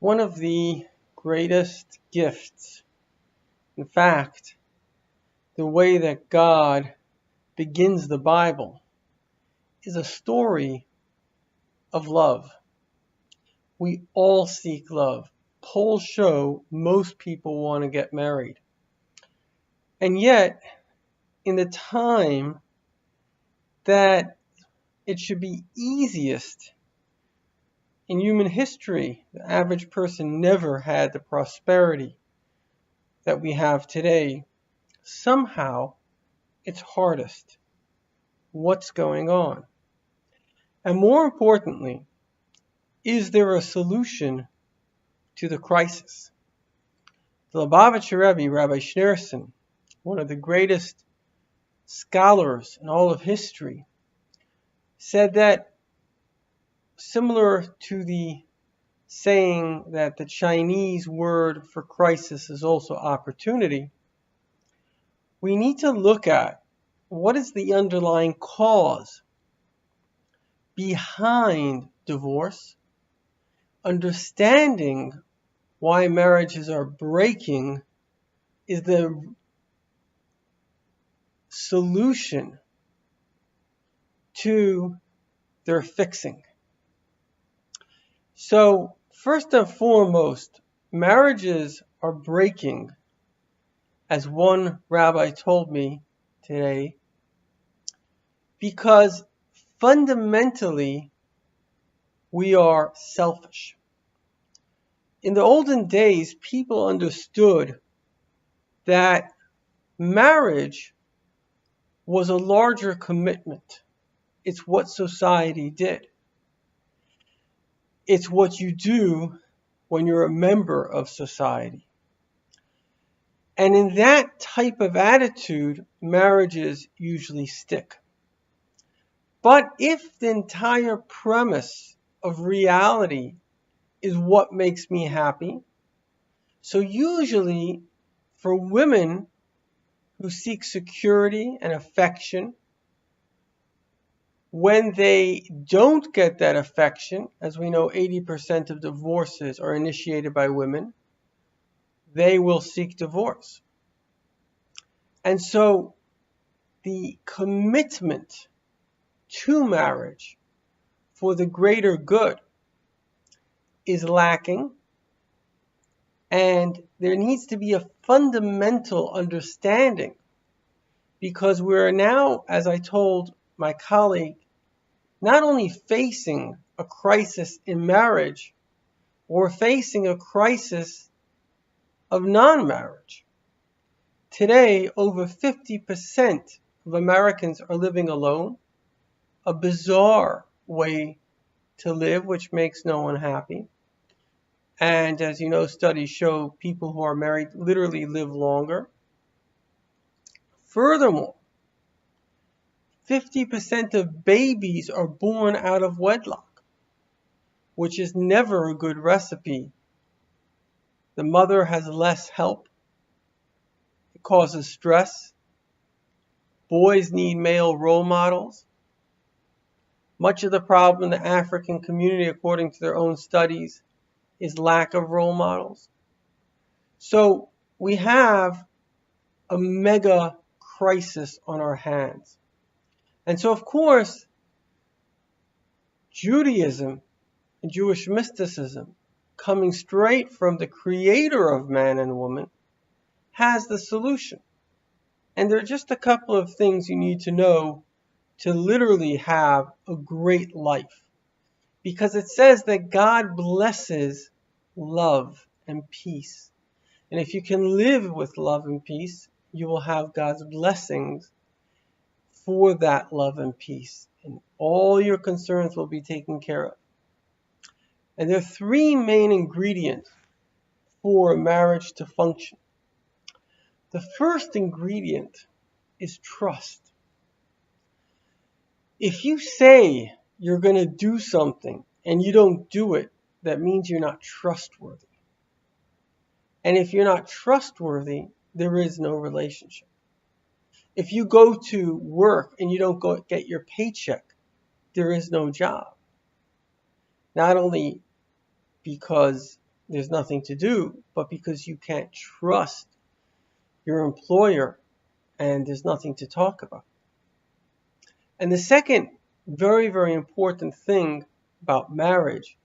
One of the greatest gifts, in fact, the way that God begins the Bible is a story of love. We all seek love. Polls show most people want to get married. And yet, in the time that it should be easiest in human history, the average person never had the prosperity that we have today. Somehow, it's hardest. What's going on? And more importantly, is there a solution to the crisis? The Lubavitcher Rebbe, Rabbi Schneerson, one of the greatest scholars in all of history, said that, similar to the saying that the Chinese word for crisis is also opportunity, we need to look at what is the underlying cause behind divorce, understanding why marriages are breaking is the solution to their fixing. So, first and foremost, marriages are breaking, as one rabbi told me today, because fundamentally we are selfish. In the olden days, people understood that marriage was a larger commitment. It's what society did. It's what you do when you're a member of society. And in that type of attitude, marriages usually stick. But if the entire premise of reality is what makes me happy, so usually for women who seek security and affection, when they don't get that affection, as we know 80% of divorces are initiated by women, they will seek divorce. And so the commitment to marriage for the greater good is lacking, and there needs to be a fundamental understanding, because we're now, as I told my colleague, not only facing a crisis in marriage, we're facing a crisis of non-marriage. Today, over 50% of Americans are living alone, a bizarre way to live, which makes no one happy. And as you know, studies show people who are married literally live longer. Furthermore, 50% of babies are born out of wedlock, which is never a good recipe. The mother has less help. It causes stress. Boys need male role models. Much of the problem in the African community, according to their own studies, is lack of role models. So we have a mega crisis on our hands. And so, of course, Judaism and Jewish mysticism, coming straight from the creator of man and woman, has the solution. And there are just a couple of things you need to know to literally have a great life. Because it says that God blesses love and peace. And if you can live with love and peace, you will have God's blessings for that love and peace. And all your concerns will be taken care of. And there are three main ingredients for a marriage to function. The first ingredient is trust. If you say you're going to do something and you don't do it, that means you're not trustworthy. And if you're not trustworthy, there is no relationship. If you go to work and you don't go get your paycheck, there is no job. Not only because there's nothing to do, but because you can't trust your employer and there's nothing to talk about. And the second very, very important thing about marriage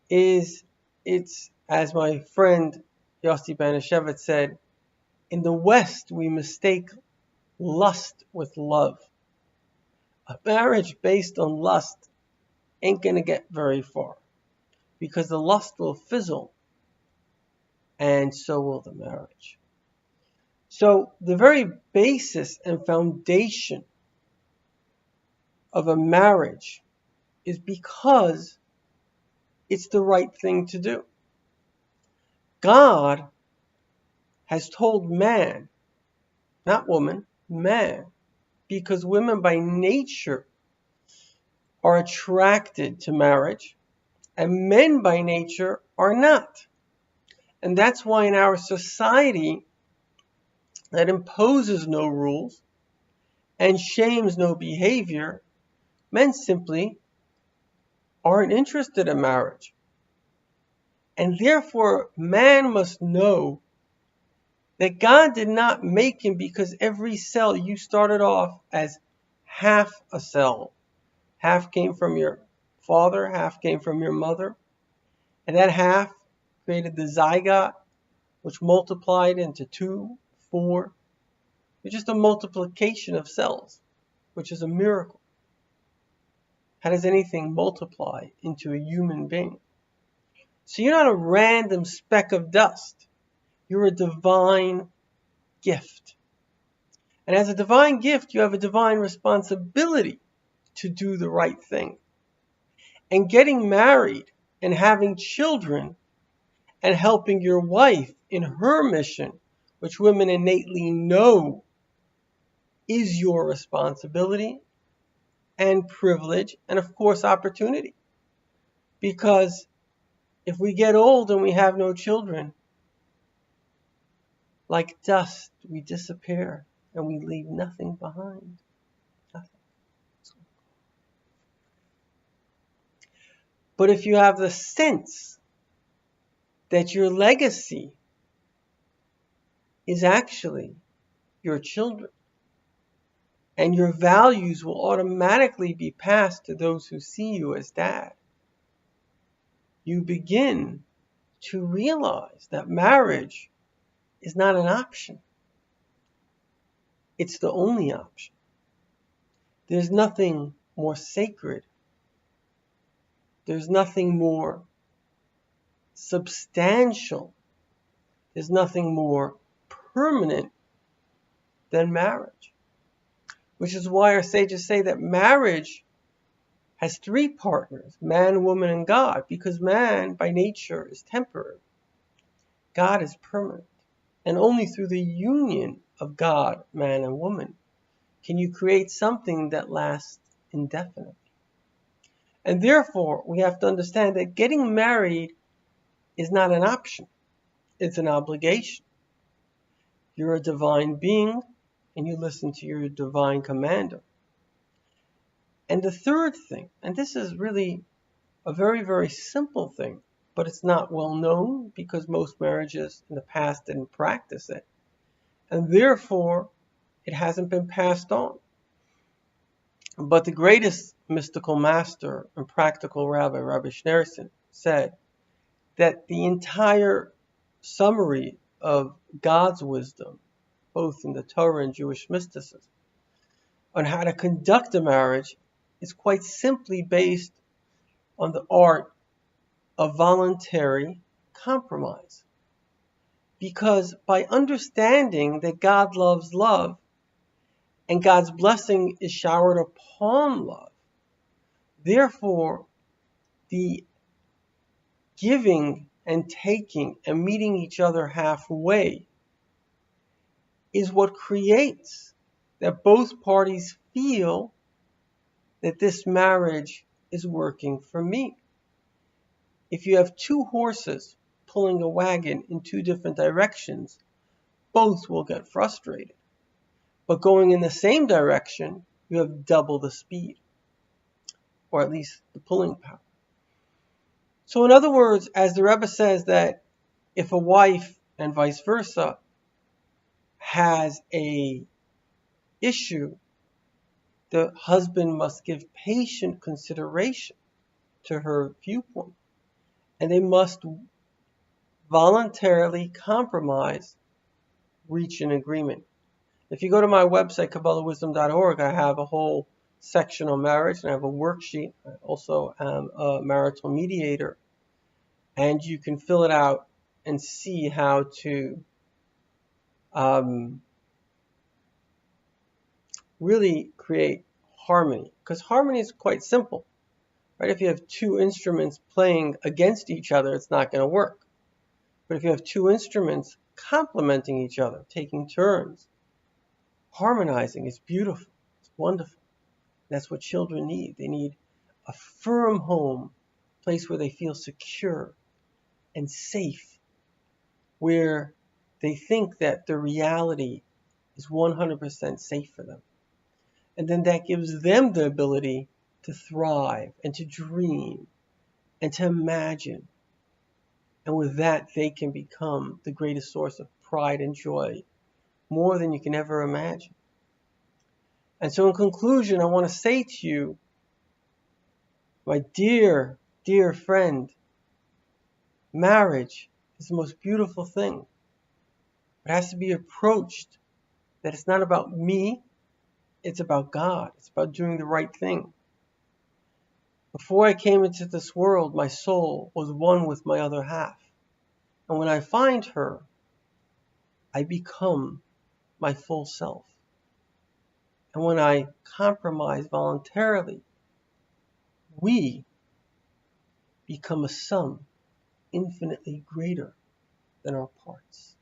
is it's, as my friend Yossi Banishevitz said, in the West we mistake lust with love. A marriage based on lust ain't going to get very far because the lust will fizzle and so will the marriage. So the very basis and foundation of a marriage is because it's the right thing to do. God has told man, not woman, man, because women by nature are attracted to marriage and men by nature are not. And that's why in our society that imposes no rules and shames no behavior, men simply aren't interested in marriage. And therefore, man must know that God did not make him because every cell you started off as half a cell. Half came from your father, half came from your mother. And that half created the zygote, which multiplied into 2, 4. It's just a multiplication of cells, which is a miracle. How does anything multiply into a human being? So you're not a random speck of dust. You're a divine gift. And as a divine gift, you have a divine responsibility to do the right thing. And getting married and having children and helping your wife in her mission, which women innately know is your responsibility and privilege and, of course, opportunity. Because if we get old and we have no children, like dust, we disappear and we leave nothing behind. Nothing. But if you have the sense that your legacy is actually your children, and your values will automatically be passed to those who see you as dad, you begin to realize that marriage is not an option. It's the only option. There's nothing more sacred. There's nothing more substantial. There's nothing more permanent than marriage. Which is why our sages say that marriage has 3 partners, man, woman, and God, because man by nature is temporary. God is permanent. And only through the union of God, man, and woman can you create something that lasts indefinitely. And therefore, we have to understand that getting married is not an option. It's an obligation. You're a divine being, and you listen to your divine commander. And the third thing, and this is really a very, very simple thing, but it's not well known because most marriages in the past didn't practice it. And therefore, it hasn't been passed on. But the greatest mystical master and practical rabbi, Rabbi Schneerson, said that the entire summary of God's wisdom, both in the Torah and Jewish mysticism, on how to conduct a marriage is quite simply based on the art of voluntary compromise. Because by understanding that God loves love and God's blessing is showered upon love, therefore the giving and taking and meeting each other halfway is what creates that both parties feel that this marriage is working for me. If you have 2 horses pulling a wagon in 2 different directions, both will get frustrated. But going in the same direction, you have double the speed, or at least the pulling power. So in other words, as the Rebbe says, that if a wife and vice versa has a issue, the husband must give patient consideration to her viewpoint, and they must voluntarily compromise, reach an agreement. If you go to my website, KabbalahWisdom.org, I have a whole section on marriage, and I have a worksheet. I also am a marital mediator, and you can fill it out and see how to really create harmony. Because harmony is quite simple, right? If you have two instruments playing against each other, it's not going to work. But if you have two instruments complementing each other, taking turns, harmonizing, it's beautiful. It's wonderful. That's what children need. They need a firm home, a place where they feel secure and safe, where they think that the reality is 100% safe for them. And then that gives them the ability to thrive and to dream and to imagine. And with that, they can become the greatest source of pride and joy, more than you can ever imagine. And so in conclusion, I want to say to you, my dear, dear friend, marriage is the most beautiful thing. It has to be approached that it's not about me, it's about God. It's about doing the right thing. Before I came into this world, my soul was one with my other half. And when I find her, I become my full self. And when I compromise voluntarily, we become a sum infinitely greater than our parts.